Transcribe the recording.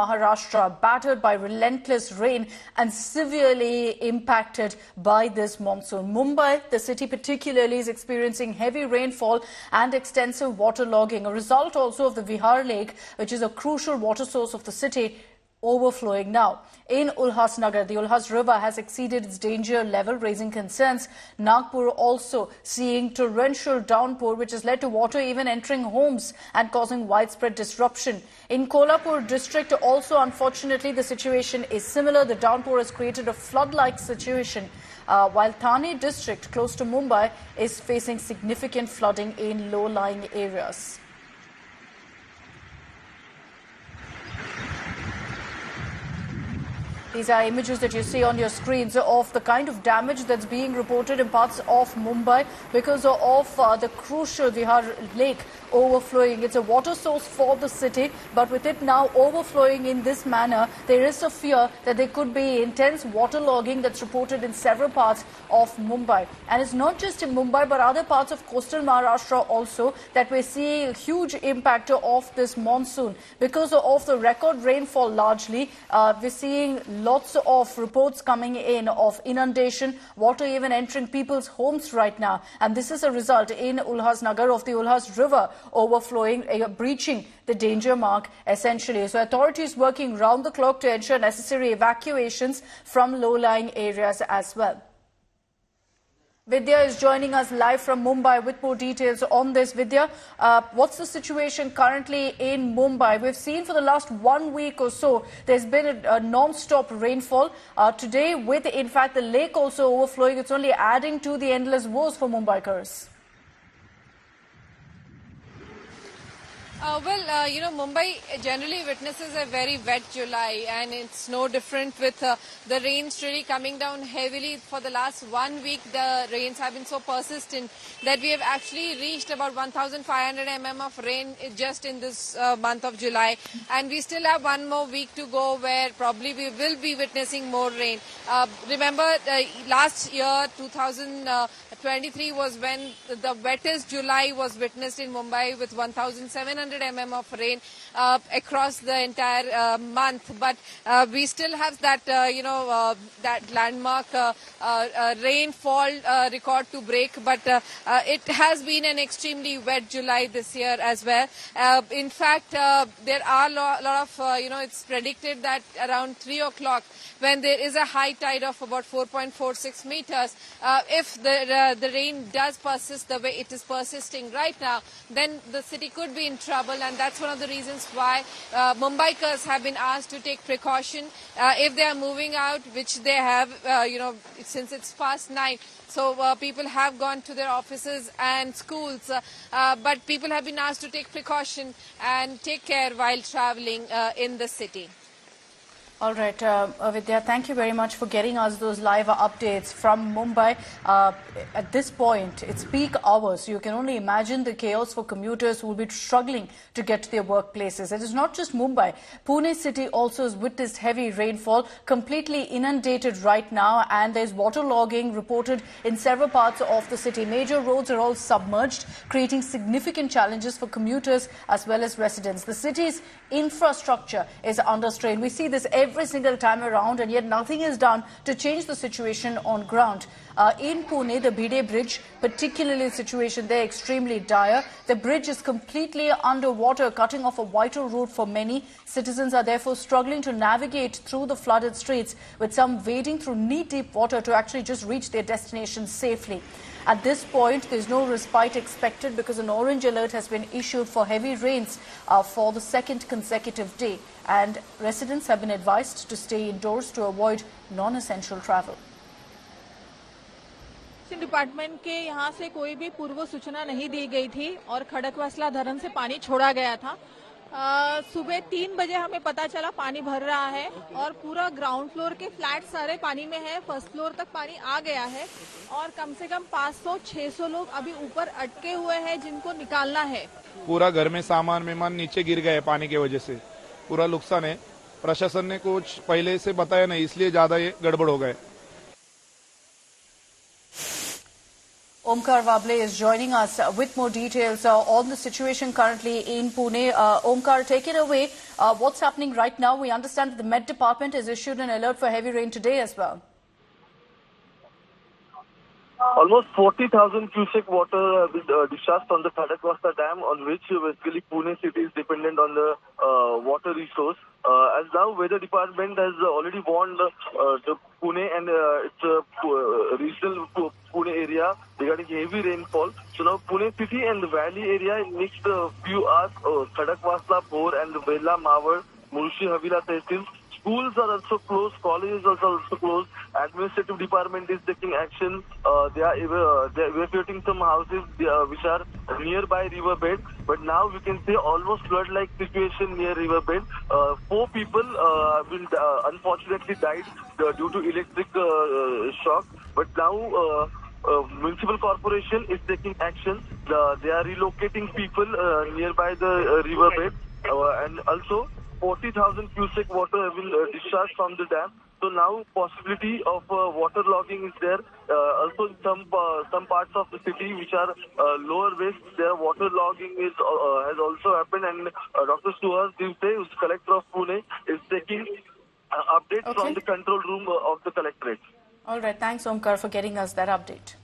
Maharashtra, battered by relentless rain and severely impacted by this monsoon. Mumbai, the city particularly, is experiencing heavy rainfall and extensive waterlogging, a result also of the Vihar Lake, which is a crucial water source of the city, overflowing now. In Ulhasnagar, the Ulhas River has exceeded its danger level, raising concerns. Nagpur also seeing torrential downpour, which has led to water even entering homes and causing widespread disruption. In Kolhapur district also, unfortunately, the situation is similar. The downpour has created a flood-like situation, while Thane district, close to Mumbai, is facing significant flooding in low-lying areas. These are images that you see on your screens of the kind of damage that's being reported in parts of Mumbai because of the crucial Vihar Lake overflowing. It's a water source for the city, but with it now overflowing in this manner, there is a fear that there could be intense waterlogging that's reported in several parts of Mumbai. And it's not just in Mumbai, but other parts of coastal Maharashtra also that we're seeing a huge impact of this monsoon. Because of the record rainfall largely, we're seeing lots of reports coming in of inundation, water even entering people's homes right now. And this is a result in Ulhasnagar of the Ulhas River overflowing, breaching the danger mark essentially. So authorities working round the clock to ensure necessary evacuations from low-lying areas as well. Vidya is joining us live from Mumbai with more details on this. Vidya, what's the situation currently in Mumbai? We've seen for the last 1 week or so, there's been a non-stop rainfall. Today, with, in fact, the lake also overflowing, it's only adding to the endless woes for Mumbaikars. Mumbai generally witnesses a very wet July, and it's no different with the rains really coming down heavily. For the last 1 week, the rains have been so persistent that we have actually reached about 1,500 mm of rain just in this month of July. And we still have 1 more week to go where probably we will be witnessing more rain. Remember, last year, 2023 was when the wettest July was witnessed in Mumbai with 1,700 mm of rain across the entire month, but we still have that that landmark rainfall record to break, but it has been an extremely wet July this year as well. In fact, there are a lot of it's predicted that around 3 o'clock, when there is a high tide of about 4.46 meters, if the rain does persist the way it is persisting right now, then the city could be in trouble, and that's one of the reasons why Mumbaikars have been asked to take precaution if they are moving out, which they have, since it's past 9. So people have gone to their offices and schools, but people have been asked to take precaution and take care while traveling in the city. All right, Vidya, thank you very much for getting us those live updates from Mumbai. At this point, it's peak hours. You can only imagine the chaos for commuters who will be struggling to get to their workplaces. It is not just Mumbai. Pune city also has witnessed heavy rainfall, completely inundated right now, and there's waterlogging reported in several parts of the city. Major roads are all submerged, creating significant challenges for commuters as well as residents. The city's infrastructure is under strain. We see this every single time around, and yet nothing is done to change the situation on ground. In Pune, the Bhide Bridge, particularly the situation there, extremely dire. The bridge is completely underwater, cutting off a vital route for many. Citizens are therefore struggling to navigate through the flooded streets, with some wading through knee-deep water to actually just reach their destination safely. At this point, there's no respite expected because an orange alert has been issued for heavy rains for the second consecutive day, and residents have been advised to stay indoors to avoid non-essential travel. Department के यहाँ से कोई भी पूर्व सूचना नहीं दी गई थी और खड़कवासला धरन से पानी छोड़ा गया था। सुबह 3 बजे हमें पता चला पानी भर रहा है और पूरा ग्राउंड फ्लोर के फ्लैट सारे पानी में है। फर्स्ट फ्लोर तक पानी आ गया है और कम से कम 500-600 लोग अभी ऊपर अटके हुए हैं जिनको निकालना है। पूरा घर में सामान मेहमान नीचे गिर गए पानी की वजह से, पूरा नुकसान है। प्रशासन ने कुछ पहले से बताया नहीं, इसलिए ज्यादा ये गड़बड़ हो गए। Omkar Wable is joining us with more details on the situation currently in Pune. Omkar, take it away. What's happening right now? We understand that the Met Department has issued an alert for heavy rain today as well. Almost 40,000 cubic water have been discharged from the Khadakwasta Dam, on which basically Pune city is dependent on the water resource. As now, Weather Department has already warned the Pune and its regional Pune area regarding heavy rainfall. So now Pune city and the valley area in next few hours, Khadakwasla, Bhor and Vela, Mawar, Munshi, Havila, Tehsil. Schools are also closed, colleges are also closed. Administrative department is taking action. They are evacuating some houses which are nearby riverbed. But now we can say almost flood-like situation near riverbed. 4 people have been unfortunately died due to electric shock. But now municipal corporation is taking action. They are relocating people nearby the riverbed, and also 40,000 cubic water have been discharged from the dam. So now possibility of water logging is there. Also in some parts of the city which are lower waste, their water logging is has also happened. And Dr. Suhas Divte, who's collector of Pune, is taking updates from the control room of the collectorate. All right. Thanks, Omkar, for getting us that update.